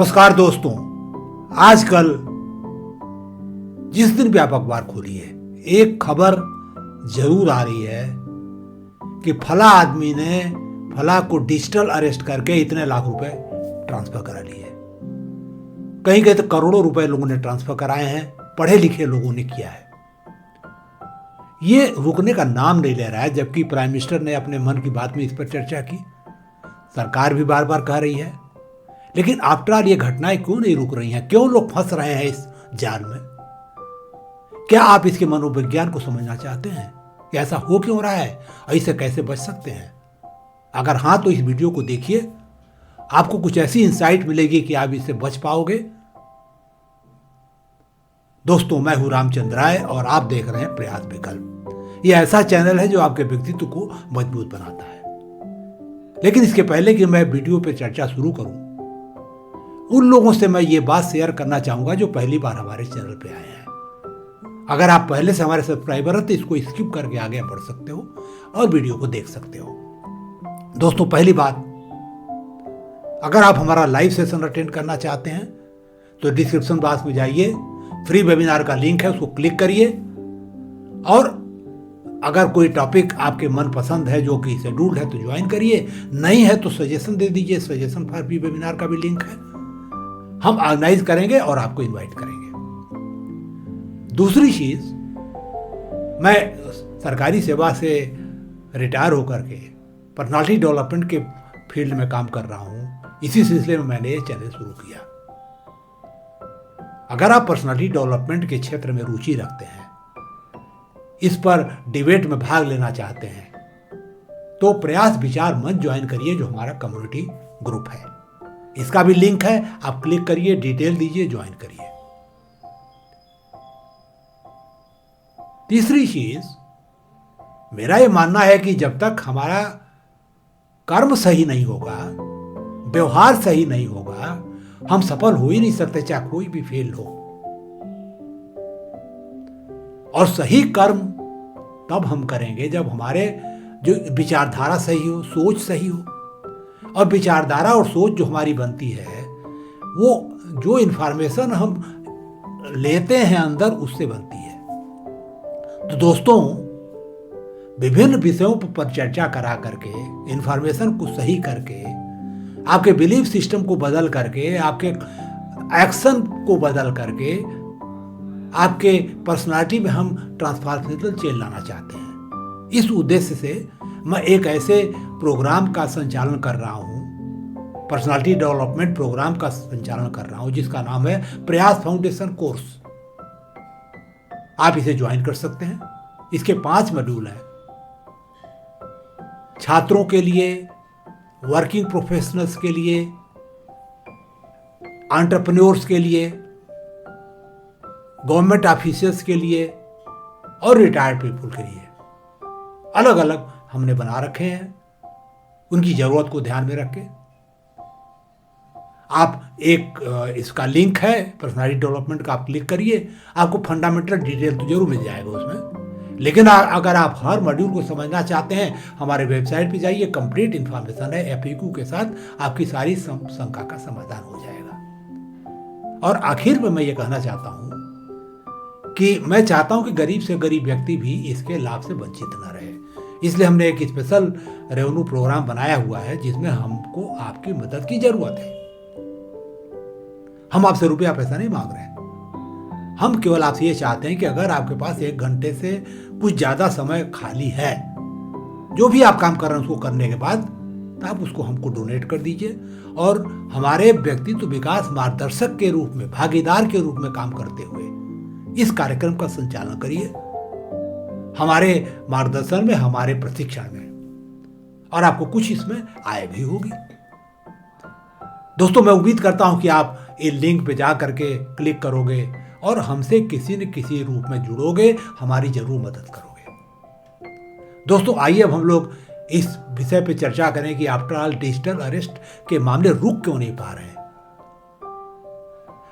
नमस्कार दोस्तों। आजकल जिस दिन भी आप अखबार खोलिए एक खबर जरूर आ रही है कि फला आदमी ने फला को डिजिटल अरेस्ट करके इतने लाख रुपए ट्रांसफर करा लिए। कहीं कहीं तो करोड़ों रुपए लोगों ने ट्रांसफर कराए हैं, पढ़े लिखे लोगों ने किया है। ये रुकने का नाम नहीं ले रहा है, जबकि प्राइम मिनिस्टर ने अपने मन की बात में इस पर चर्चा की। सरकार भी बार बार कह रही है, लेकिन आफ्टर ऑल ये घटनाएं क्यों नहीं रुक रही हैं? क्यों लोग फंस रहे हैं इस जाल में? क्या आप इसके मनोविज्ञान को समझना चाहते हैं कि ऐसा हो क्यों रहा है, ऐसे कैसे बच सकते हैं? अगर हाँ, तो इस वीडियो को देखिए, आपको कुछ ऐसी इंसाइट मिलेगी कि आप इससे बच पाओगे। दोस्तों, मैं हूं रामचंद्र राय और आप देख रहे हैं प्रयास विकल्प। यह ऐसा चैनल है जो आपके व्यक्तित्व को मजबूत बनाता है। लेकिन इसके पहले कि मैं वीडियो पर चर्चा शुरू करूं, उन लोगों से मैं ये बात शेयर करना चाहूंगा जो पहली बार हमारे चैनल पे आए हैं। अगर आप पहले से हमारे सब्सक्राइबर हैं तो इसको स्किप करके आगे बढ़ सकते हो और वीडियो को देख सकते हो। दोस्तों, पहली बात, अगर आप हमारा लाइव सेशन अटेंड करना चाहते हैं तो डिस्क्रिप्शन बॉक्स में जाइए, फ्री वेबिनार का लिंक है, उसको क्लिक करिए। और अगर कोई टॉपिक आपके मन पसंद है जो कि शेड्यूल्ड है तो ज्वाइन करिए, नहीं है तो सजेशन दे दीजिए। सजेशन फॉर फ्री वेबिनार का भी लिंक है, हम ऑर्गेनाइज करेंगे और आपको इनवाइट करेंगे। दूसरी चीज, मैं सरकारी सेवा से रिटायर होकर के पर्सनालिटी डेवलपमेंट के फील्ड में काम कर रहा हूं। इसी सिलसिले में मैंने ये चैनल शुरू किया। अगर आप पर्सनालिटी डेवलपमेंट के क्षेत्र में रुचि रखते हैं, इस पर डिबेट में भाग लेना चाहते हैं, तो प्रयास विचार मंच ज्वाइन करिए, जो हमारा कम्युनिटी ग्रुप है। इसका भी लिंक है, आप क्लिक करिए, डिटेल दीजिए, ज्वाइन करिए। तीसरी चीज, मेरा यह मानना है कि जब तक हमारा कर्म सही नहीं होगा, व्यवहार सही नहीं होगा, हम सफल हो ही नहीं सकते, चाहे कोई भी फील्ड हो। और सही कर्म तब हम करेंगे जब हमारे जो विचारधारा सही हो, सोच सही हो। और विचारधारा और सोच जो हमारी बनती है, वो जो इंफॉर्मेशन हम लेते हैं अंदर, उससे बनती है। तो दोस्तों, विभिन्न विषयों पर चर्चा करा करके, इंफॉर्मेशन को सही करके, आपके बिलीफ सिस्टम को बदल करके, आपके एक्शन को बदल करके, आपके पर्सनालिटी में हम ट्रांसफॉर्मेशनल चेंज लाना चाहते हैं। इस उद्देश्य से मैं एक ऐसे प्रोग्राम का संचालन कर रहा हूं, पर्सनालिटी डेवलपमेंट प्रोग्राम का संचालन कर रहा हूं, जिसका नाम है प्रयास फाउंडेशन कोर्स। आप इसे ज्वाइन कर सकते हैं। इसके 5 मॉड्यूल हैं, छात्रों के लिए, वर्किंग प्रोफेशनल्स के लिए, एंटरप्रेन्योर्स के लिए, गवर्नमेंट ऑफिसर्स के लिए और रिटायर्ड पीपल के लिए। अलग अलग हमने बना रखे हैं, उनकी जरूरत को ध्यान में रख के। आप इसका लिंक है पर्सनालिटी डेवलपमेंट का, आप क्लिक करिए, आपको फंडामेंटल डिटेल तो जरूर मिल जाएगा उसमें। लेकिन अगर आप हर मॉड्यूल को समझना चाहते हैं, हमारे वेबसाइट पे जाइए, कंप्लीट इंफॉर्मेशन है, FAQ के साथ आपकी सारी शंका का समाधान हो जाएगा। और आखिर में मैं ये कहना चाहता हूं कि मैं चाहता हूं कि गरीब से गरीब व्यक्ति भी इसके लाभ से वंचित न रहे। इसलिए हमने एक स्पेशल रेवेन्यू प्रोग्राम बनाया हुआ है, जिसमें हमको आपकी मदद की जरूरत है। हम आपसे रुपया पैसा नहीं मांग रहे हैं, हम केवल आपसे ये चाहते हैं कि अगर आपके पास 1 घंटे से कुछ ज्यादा समय खाली है, जो भी आप काम कर रहे हैं उसको करने के बाद, तो आप उसको हमको डोनेट कर दीजिए और हमारे व्यक्तित्व विकास मार्गदर्शक के रूप में, भागीदार के रूप में काम करते हुए इस कार्यक्रम का संचालन करिए, हमारे मार्गदर्शन में, हमारे प्रशिक्षण में, और आपको कुछ इसमें आय भी होगी। दोस्तों, मैं उम्मीद करता हूं कि आप इस लिंक पे जा करके क्लिक करोगे और हमसे किसी न किसी रूप में जुड़ोगे, हमारी जरूर मदद करोगे। दोस्तों, आइए अब हम लोग इस विषय पे चर्चा करें कि आफ्टर ऑल डिजिटल अरेस्ट के मामले रुक क्यों नहीं पा रहे हैं।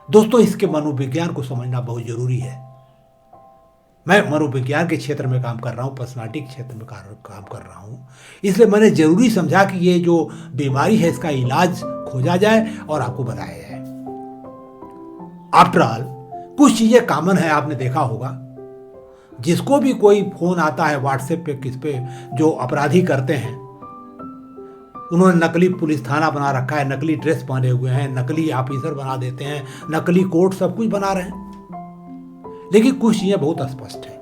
दोस्तों, इसके मनोविज्ञान को समझना बहुत जरूरी है। मैं मनोविज्ञान के क्षेत्र में काम कर रहा हूँ, पर्सनालिटी के क्षेत्र में काम कर रहा हूँ, इसलिए मैंने जरूरी समझा कि ये जो बीमारी है इसका इलाज खोजा जाए और आपको बताया जाए। आफ्टर ऑल कुछ चीजें कॉमन है, आपने देखा होगा। जिसको भी कोई फोन आता है व्हाट्सएप पे किस पे, जो अपराधी करते हैं, उन्होंने नकली पुलिस थाना बना रखा है, नकली ड्रेस पहने हुए हैं, नकली ऑफिसर बना देते हैं, नकली कोर्ट, सब कुछ बना रहे हैं। लेकिन कुछ चीजें बहुत स्पष्ट है।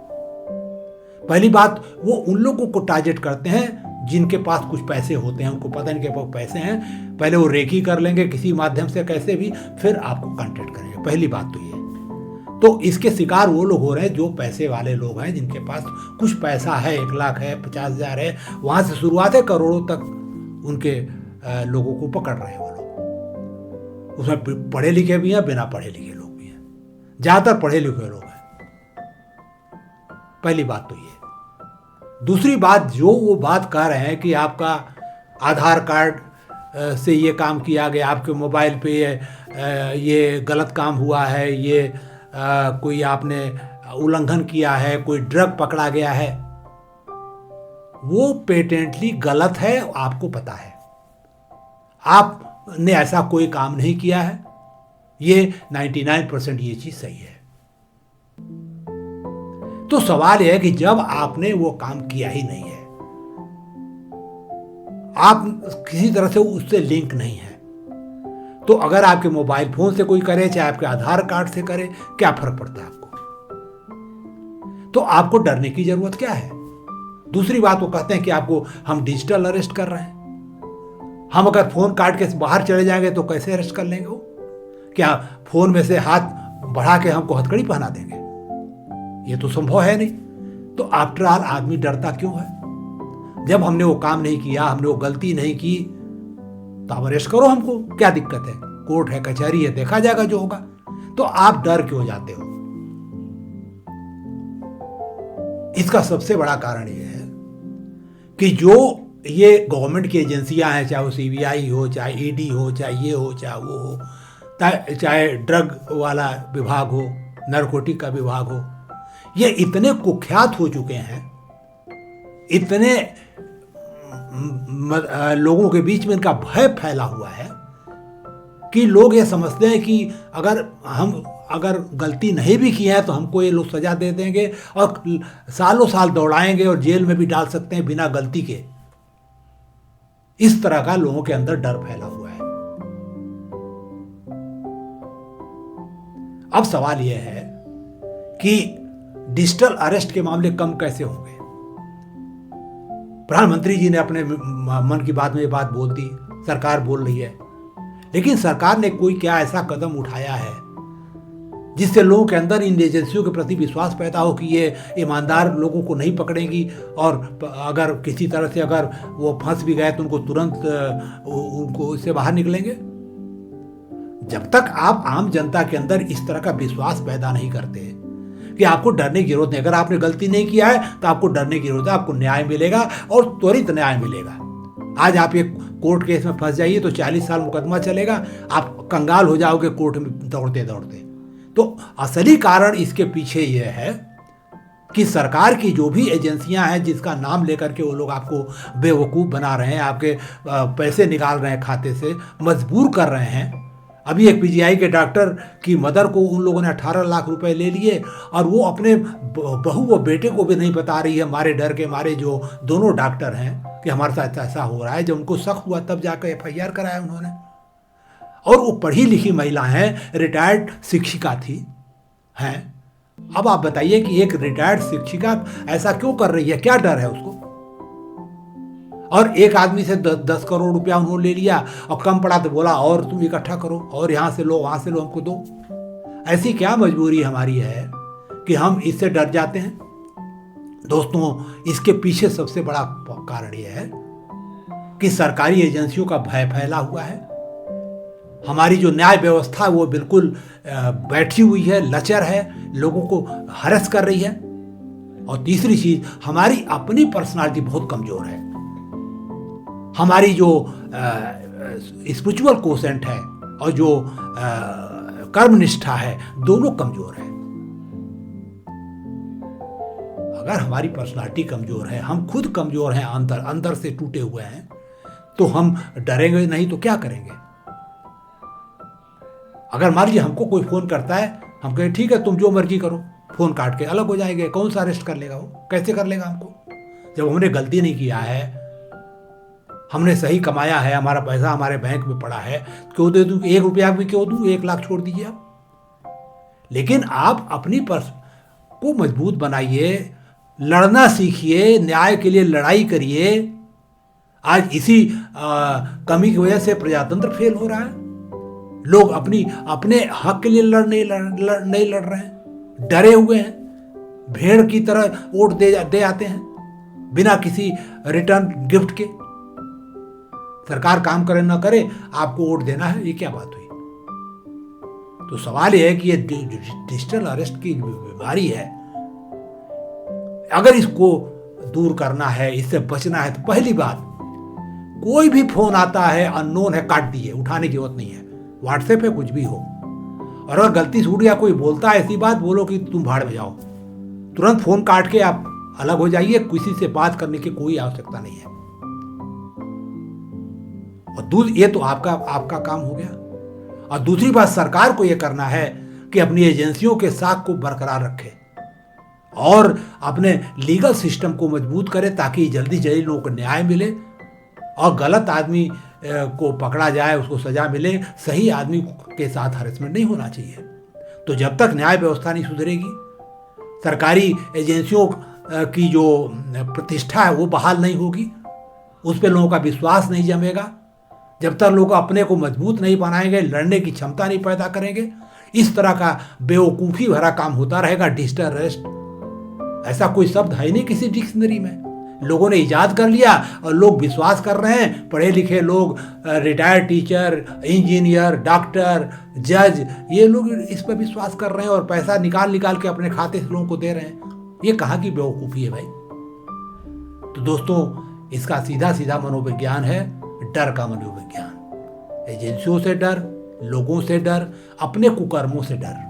पहली बात, वो उन लोगों को टारगेट करते हैं जिनके पास कुछ पैसे होते हैं। उनको पता नहीं कि पास पैसे हैं, पहले वो रेकी कर लेंगे किसी माध्यम से कैसे भी, फिर आपको कांटेक्ट करेंगे। पहली बात तो ये। तो इसके शिकार वो लोग हो रहे हैं जो पैसे वाले लोग हैं, जिनके पास कुछ पैसा है, 1 लाख है, 50,000 है, वहां से शुरुआत है, करोड़ों तक उनके लोगों को पकड़ रहे हैं वो लोग। उसमें पढ़े लिखे भी हैं, बिना पढ़े लिखे लोग भी हैं, ज्यादातर पढ़े लिखे लोग हैं। पहली बात तो ये। दूसरी बात, जो वो बात कह रहे हैं कि आपका आधार कार्ड से ये काम किया गया, आपके मोबाइल पे ये गलत काम हुआ है, ये कोई आपने उल्लंघन किया है, कोई ड्रग पकड़ा गया है, वो पेटेंटली गलत है, आपको पता है। आपने ऐसा कोई काम नहीं किया है। ये 99% ये चीज सही है। तो सवाल यह है कि जब आपने वो काम किया ही नहीं है, आप किसी तरह से उससे लिंक नहीं है, तो अगर आपके मोबाइल फोन से कोई करे, चाहे आपके आधार कार्ड से करे, क्या फर्क पड़ता है आपको? तो आपको डरने की जरूरत क्या है? दूसरी बात, वो कहते हैं कि आपको हम डिजिटल अरेस्ट कर रहे हैं। हम अगर फोन काट के बाहर चले जाएंगे तो कैसे अरेस्ट कर लेंगे? वो क्या फोन में से हाथ बढ़ा के हमको हथकड़ी पहना देंगे? ये तो संभव है नहीं। तो आफ्टर ऑल आदमी डरता क्यों है? जब हमने वो काम नहीं किया, हमने वो गलती नहीं की, तो आप अरेस्ट करो हमको, क्या दिक्कत है? कोर्ट है, कचहरी है, देखा जाएगा जो होगा। तो आप डर क्यों जाते हो? इसका सबसे बड़ा कारण यह है कि जो ये गवर्नमेंट की एजेंसियां हैं, चाहे वो सीबीआई हो, चाहे ईडी हो, चाहे ये हो, चाहे वो हो, चाहे ड्रग वाला विभाग हो, नारकोटिक का विभाग हो, ये इतने कुख्यात हो चुके हैं, इतने लोगों के बीच में इनका भय फैला हुआ है कि लोग ये समझते हैं कि अगर गलती नहीं भी की है तो हमको ये लोग सजा दे देंगे और सालों साल दौड़ाएंगे और जेल में भी डाल सकते हैं बिना गलती के। इस तरह का लोगों के अंदर डर फैला हुआ है। अब सवाल यह है कि डिजिटल अरेस्ट के मामले कम कैसे होंगे? प्रधानमंत्री जी ने अपने मन की बात में ये बात बोल दी, सरकार बोल रही है, लेकिन सरकार ने कोई क्या ऐसा कदम उठाया है जिससे लोगों के अंदर इन एजेंसियों के प्रति विश्वास पैदा हो कि ये ईमानदार लोगों को नहीं पकड़ेंगी, और अगर किसी तरह से अगर वो फंस भी गए तो उनको तुरंत उनको इससे बाहर निकलेंगे? जब तक आप आम जनता के अंदर इस तरह का विश्वास पैदा नहीं करते कि आपको डरने की जरूरत नहीं, अगर आपने गलती नहीं किया है तो आपको डरने की जरूरत है, आपको न्याय मिलेगा और त्वरित न्याय मिलेगा। आज आप एक कोर्ट केस में फंस जाइए तो 40 साल मुकदमा चलेगा, आप कंगाल हो जाओगे कोर्ट में दौड़ते दौड़ते। तो असली कारण इसके पीछे यह है कि सरकार की जो भी एजेंसियां हैं जिसका नाम लेकर के वो लोग आपको बेवकूफ़ बना रहे हैं, आपके पैसे निकाल रहे हैं खाते से, मजबूर कर रहे हैं। अभी एक पीजीआई के डॉक्टर की मदर को उन लोगों ने 18 लाख रुपए ले लिए और वो अपने बहू व बेटे को भी नहीं बता रही है, मारे डर के मारे, जो दोनों डॉक्टर हैं, कि हमारे साथ ऐसा हो रहा है। जब उनको शक हुआ तब जाकर FIR कराया उन्होंने। और वो पढ़ी लिखी महिला हैं, रिटायर्ड शिक्षिका थी हैं। अब आप बताइए कि एक रिटायर्ड शिक्षिका ऐसा क्यों कर रही है? क्या डर है उसको? और एक आदमी से 10 करोड़ रुपया उन्होंने ले लिया और कम पड़ा तो बोला और तुम इकट्ठा करो और यहाँ से लो वहाँ से लो, हमको दो। ऐसी क्या मजबूरी हमारी है कि हम इससे डर जाते हैं? दोस्तों, इसके पीछे सबसे बड़ा कारण यह है कि सरकारी एजेंसियों का भय फैला हुआ है। हमारी जो न्याय व्यवस्था वो बिल्कुल बैठी हुई है, लचर है, लोगों को हरस कर रही है। और तीसरी चीज, हमारी अपनी पर्सनालिटी बहुत कमजोर है। हमारी जो स्पिरिचुअल कोसेंट है और जो कर्मनिष्ठा है, दोनों कमजोर है। अगर हमारी पर्सनालिटी कमजोर है, हम खुद कमजोर हैं, अंदर से टूटे हुए हैं, तो हम डरेंगे नहीं तो क्या करेंगे? अगर मान लीजिए हमको कोई फ़ोन करता है, हम कहें ठीक है तुम जो मर्जी करो, फ़ोन काट के अलग हो जाएंगे, कौन सा अरेस्ट कर लेगा वो, कैसे कर लेगा हमको? जब हमने गलती नहीं किया है, हमने सही कमाया है, हमारा पैसा हमारे बैंक में पड़ा है, क्यों दे दूँ? 1 रुपया भी क्यों दूँ? 1 लाख छोड़ दीजिए आप। लेकिन आप अपनी पर्स को मजबूत बनाइए, लड़ना सीखिए, न्याय के लिए लड़ाई करिए। आज इसी कमी की वजह से प्रजातंत्र फेल हो रहा है। लोग अपने हक के लिए नहीं लड़ रहे हैं, डरे हुए हैं, भेड़ की तरह वोट दे आते हैं बिना किसी रिटर्न गिफ्ट के। सरकार काम करे ना करे, आपको वोट देना है, ये क्या बात हुई? तो सवाल यह है कि ये डिजिटल अरेस्ट की बीमारी है, अगर इसको दूर करना है, इससे बचना है, तो पहली बात, कोई भी फोन आता है अननोन है, काट दिए, उठाने की जरूरत नहीं है। व्हाट्सएप पे कुछ भी हो, और अगर गलती से उठ गया, कोई बोलता है ऐसी बात, बोलो कि तुम भाड़ में जाओ, तुरंत फोन काट के आप अलग हो जाइए, किसी से बात करने की कोई आवश्यकता नहीं है। और ये तो आपका काम हो गया। और दूसरी बात, सरकार को यह करना है कि अपनी एजेंसियों के साख को बरकरार रखे और अपने लीगल सिस्टम को मजबूत करे, ताकि जल्दी जल्दी लोगों को न्याय मिले और गलत आदमी को पकड़ा जाए, उसको सजा मिले। सही आदमी के साथ हरेसमेंट नहीं होना चाहिए। तो जब तक न्याय व्यवस्था नहीं सुधरेगी, सरकारी एजेंसियों की जो प्रतिष्ठा है वो बहाल नहीं होगी, उस पर लोगों का विश्वास नहीं जमेगा, जब तक लोग अपने को मजबूत नहीं बनाएंगे, लड़ने की क्षमता नहीं पैदा करेंगे, इस तरह का बेवकूफ़ी भरा काम होता रहेगा। डिजिटल अरेस्ट ऐसा कोई शब्द है नहीं किसी डिक्शनरी में, लोगों ने इजाद कर लिया और लोग विश्वास कर रहे हैं। पढ़े लिखे लोग, रिटायर्ड टीचर, इंजीनियर, डॉक्टर, जज, ये लोग इस पर विश्वास कर रहे हैं और पैसा निकाल के अपने खाते से लोगों को दे रहे हैं। ये कहाँ की बेवकूफ़ी है भाई? तो दोस्तों, इसका सीधा सीधा मनोविज्ञान है, डर का मनोविज्ञान। एजेंसियों से डर, लोगों से डर, अपने कुकर्मों से डर।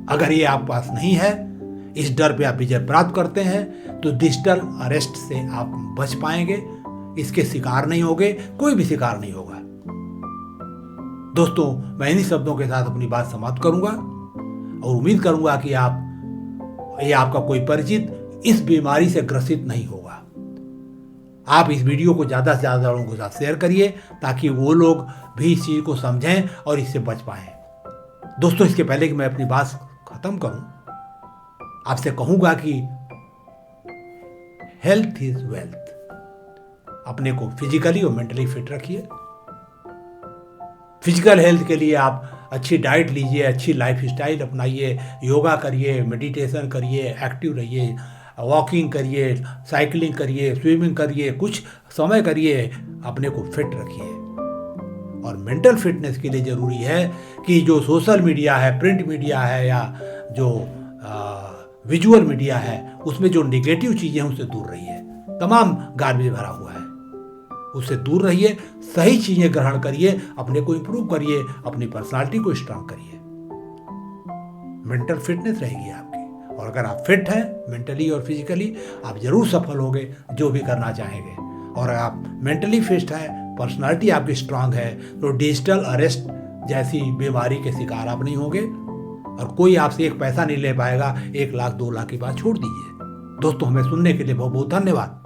अगर ये आप पास नहीं है, इस डर पे आप विजय प्राप्त करते हैं, तो डिजिटल अरेस्ट से आप बच पाएंगे, इसके शिकार नहीं होगे, कोई भी शिकार नहीं होगा। दोस्तों, मैं इन्हीं शब्दों के साथ अपनी बात समाप्त करूंगा और उम्मीद करूंगा कि आपका कोई परिचित इस बीमारी से ग्रसित नहीं होगा। आप इस वीडियो को ज़्यादा से ज़्यादा लोगों के साथ शेयर करिए, ताकि वो लोग भी इस चीज़ को समझें और इससे बच पाएं। दोस्तों, इसके पहले कि मैं अपनी बात खत्म करूं, आपसे कहूंगा कि हेल्थ इज वेल्थ। अपने को फिजिकली और मेंटली फिट रखिए। फिजिकल हेल्थ के लिए आप अच्छी डाइट लीजिए, अच्छी लाइफ स्टाइल अपनाइए, योगा करिए, मेडिटेशन करिए, एक्टिव रहिए, वॉकिंग करिए, साइकिलिंग करिए, स्विमिंग करिए, कुछ समय करिए, अपने को फिट रखिए। और मेंटल फिटनेस के लिए ज़रूरी है कि जो सोशल मीडिया है, प्रिंट मीडिया है, या जो विजुअल मीडिया है, उसमें जो नेगेटिव चीज़ें हैं उससे दूर रहिए। तमाम गार्बेज भरा हुआ है, उससे दूर रहिए, सही चीज़ें ग्रहण करिए, अपने को इम्प्रूव करिए, अपनी पर्सनालिटी को स्ट्रांग करिए। मेंटल फिटनेस रहेगी आपकी, और अगर आप फिट हैं मेंटली और फिजिकली, आप जरूर सफल होंगे जो भी करना चाहेंगे। और अगर आप मेंटली फिट हैं, पर्सनालिटी आपकी स्ट्रांग है, तो डिजिटल अरेस्ट जैसी बीमारी के शिकार आप नहीं होंगे, और कोई आपसे एक पैसा नहीं ले पाएगा। 1 लाख 2 लाख की बात छोड़ दीजिए। दोस्तों, हमें सुनने के लिए बहुत बहुत धन्यवाद।